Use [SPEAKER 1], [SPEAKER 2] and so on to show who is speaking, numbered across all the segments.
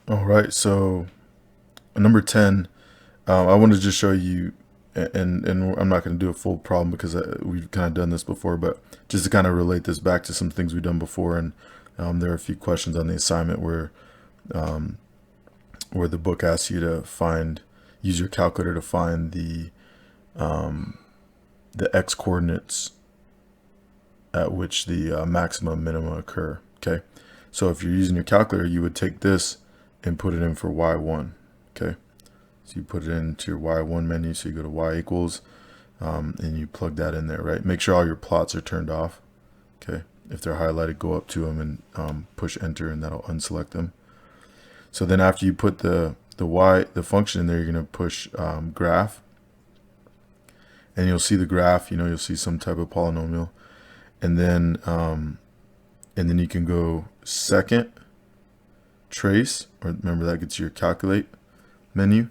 [SPEAKER 1] All right, so number 10, I want to just show you, and I'm not going to do a full problem because we've kind of done this before, but just to kind of relate this back to some things we've done before. And there are a few questions on the assignment where the book asks you to use your calculator to find the x coordinates at which the maximum minimum occur. Okay, so if you're using your calculator, you would take this and put it in for y1. Okay, so you put it into your y1 menu, so you go to y equals, and you plug that in there, right? Make sure all your plots are turned off. Okay, if they're highlighted, go up to them and push enter, and that'll unselect them. So then after you put the function in there, you're going to push graph, and you'll see the graph. You'll see some type of polynomial, and then you can go second trace, or remember that gets your calculate menu.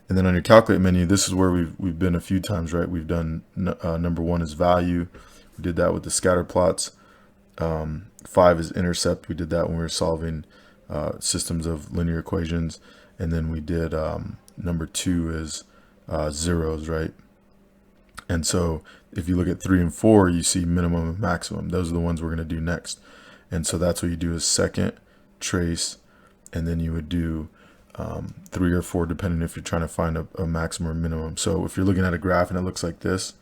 [SPEAKER 1] And then on your calculate menu, this is where we've been a few times, right? We've done number 1 is value. We did that with the scatter plots. 5 is intercept. We did that when we were solving systems of linear equations. And then we did number 2 is zeros, right? And so if you look at 3 and 4, you see minimum and maximum. Those are the ones we're going to do next. And so that's what you do is second trace, and then you would do 3 or 4 depending if you're trying to find a maximum or minimum. So if you're looking at a graph and it looks like this,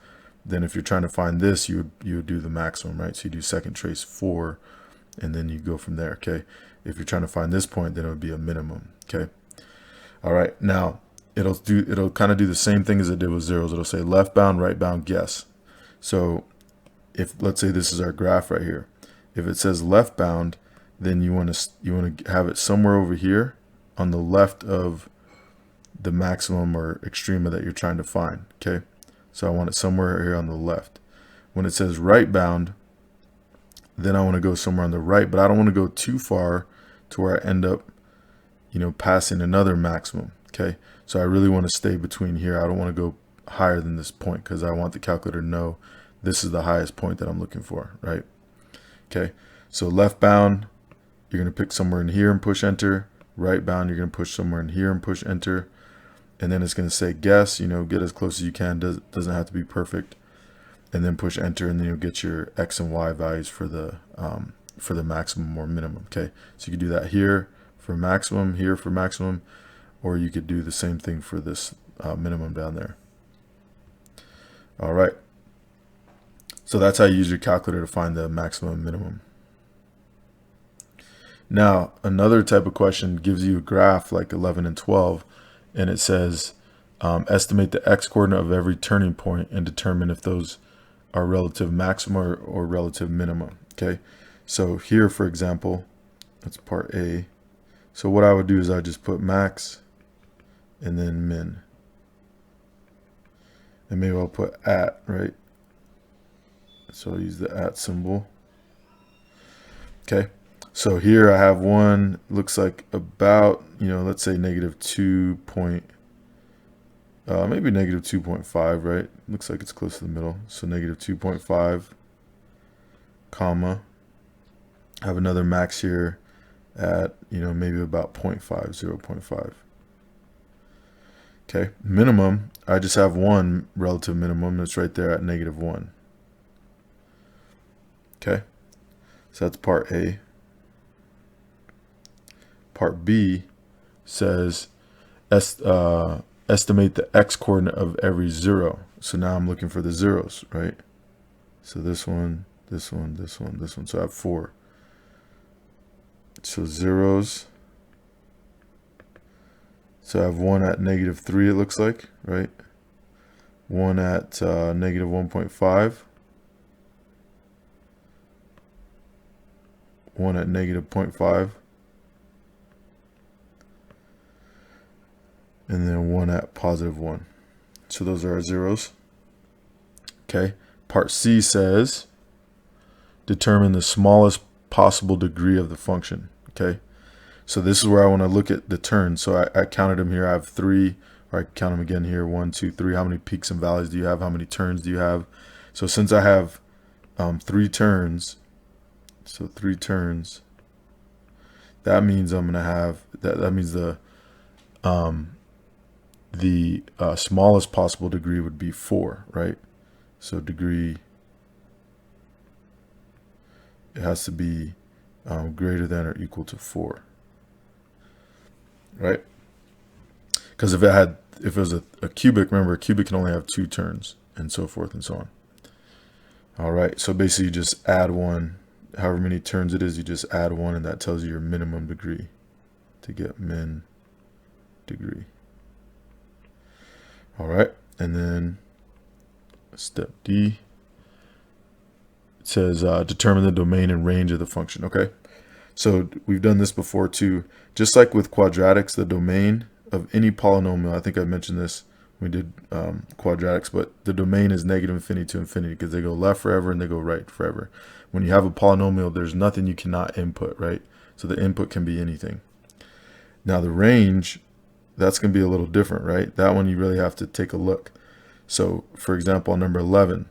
[SPEAKER 1] then if you're trying to find this, you would do the maximum, right? So you do second trace 4, and then you go from there. Okay, if you're trying to find this point, then it would be a minimum. Okay, all right, now it'll kind of do the same thing as it did with zeros. It'll say left bound, right bound, guess. So if, let's say this is our graph right here, if it says left bound, then you want to have it somewhere over here on the left of the maximum or extrema that you're trying to find. Okay, so I want it somewhere here on the left. When it says right bound, then I want to go somewhere on the right, but I don't want to go too far to where I end up passing another maximum. Okay, so I really want to stay between here. I don't want to go higher than this point because I want the calculator to know this is the highest point that I'm looking for, right? Okay, so left bound, you're going to pick somewhere in here and push enter. Right bound, you're going to push somewhere in here and push enter. And then it's going to say guess, get as close as you can. Doesn't have to be perfect. And then push enter, and then you'll get your x and y values for the maximum or minimum. Okay, so you could do that here for maximum, here for maximum, or you could do the same thing for this minimum down there. All right, so that's how you use your calculator to find the maximum and minimum. Now, another type of question gives you a graph like 11 and 12, and it says estimate the x coordinate of every turning point and determine if those are relative maxima or relative minima. Okay, so here, for example, that's part A. So what I would do is I just put max and then min, and maybe I'll put at, right? So I'll use the at symbol. Okay, so here I have one, looks like about, let's say negative 2 point, maybe negative 2.5, right? Looks like it's close to the middle. So negative 2.5, comma. I have another max here at, maybe about 0.5, 0.5. Okay, minimum, I just have one relative minimum. That's right there at negative 1. Okay, so that's part A. Part B says estimate the x coordinate of every 0. So now I'm looking for the zeros, right? So this one, this one, this one, this one. So I have 4. So zeros. So I have one at negative 3, it looks like, right? One at negative 1.5. One at negative 0.5. And then one at positive 1. So those are our zeros. Okay. Part C says determine the smallest possible degree of the function. Okay. So this is where I want to look at the turns. So I counted them here. I have 3, or I count them again here. 1, 2, 3. How many peaks and valleys do you have? How many turns do you have? So since I have 3 turns, so 3 turns, that means I'm going to have That means the smallest possible degree would be 4, right? So degree, it has to be greater than or equal to 4, right? Because if it was a cubic, remember a cubic can only have 2 turns, and so forth and so on. All right, so basically you just add 1, however many turns it is, you just add 1, and that tells you your minimum degree to get min degree. All right, and then step D, it says determine the domain and range of the function. Okay, so we've done this before too. Just like with quadratics, the domain of any polynomial, I think I mentioned this when we did quadratics, but the domain is negative infinity to infinity because they go left forever and they go right forever. When you have a polynomial, there's nothing you cannot input, right? So the input can be anything. Now the range, that's going to be a little different, right? That one you really have to take a look. So for example, on number 11,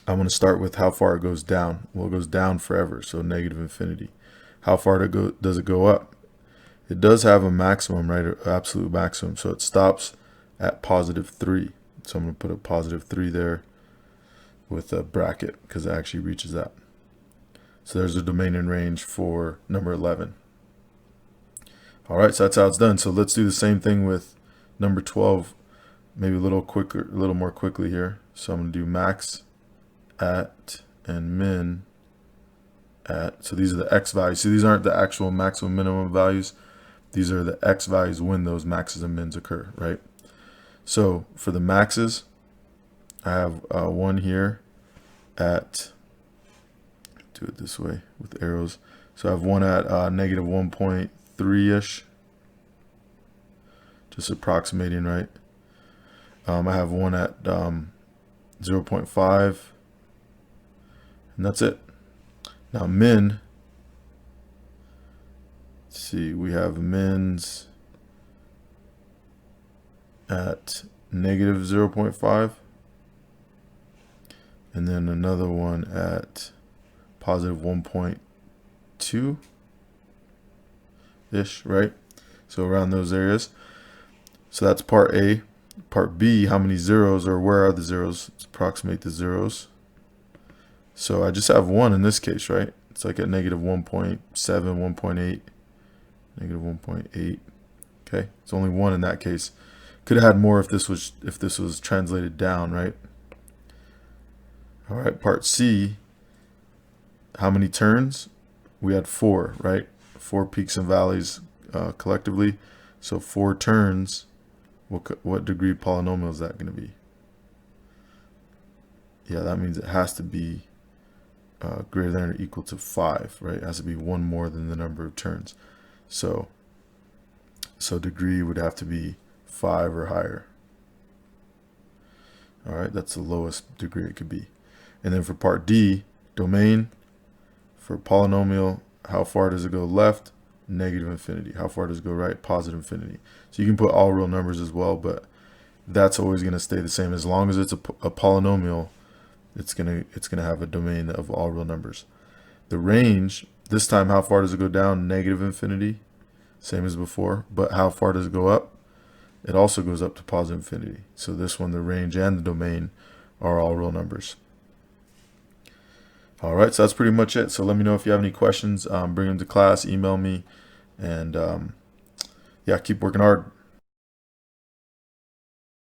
[SPEAKER 1] I'm going to start with how far it goes down. Well, it goes down forever, so negative infinity. How far does it go up? It does have a maximum, right? An absolute maximum. So it stops at positive 3. So I'm going to put a positive 3 there with a bracket because it actually reaches that. So there's a domain and range for number 11. All right, so that's how it's done. So let's do the same thing with number 12, maybe a little more quickly here. So I'm going to do max at and min at. So these are the x values. So these aren't the actual maximum minimum values. These are the x values when those maxes and mins occur, right? So for the maxes, I have one here at, do it this way with arrows. So I have one at negative 1.3-ish, just approximating, right? I have one at 0.5, and that's it. Now min, let's see, we have mins at negative 0.5, and then another one at positive 1.2-ish, right? So around those areas. So that's part A. Part B, how many zeros, or where are the zeros? Let's approximate the zeros. So I just have 1 in this case, right? It's like at negative 1.7, 1.8, negative 1.8. Okay, it's only 1 in that case. Could have had more if this was translated down, right? All right, part C, how many turns? We had 4, right? 4 peaks and valleys collectively. So 4 turns, what degree polynomial is that going to be? Yeah, that means it has to be greater than or equal to 5, right? It has to be 1 more than the number of turns. So degree would have to be 5 or higher. All right, that's the lowest degree it could be. And then for part D, domain, for polynomial, how far does it go left? Negative infinity. How far does it go right? Positive infinity. So you can put all real numbers as well, but that's always going to stay the same. As long as it's a polynomial, it's gonna have a domain of all real numbers. The range, this time, how far does it go down? Negative infinity, same as before. But how far does it go up? It also goes up to positive infinity. So this one, the range and the domain are all real numbers. All right, so that's pretty much it. So let me know if you have any questions. Bring them to class, email me, and yeah, keep working hard.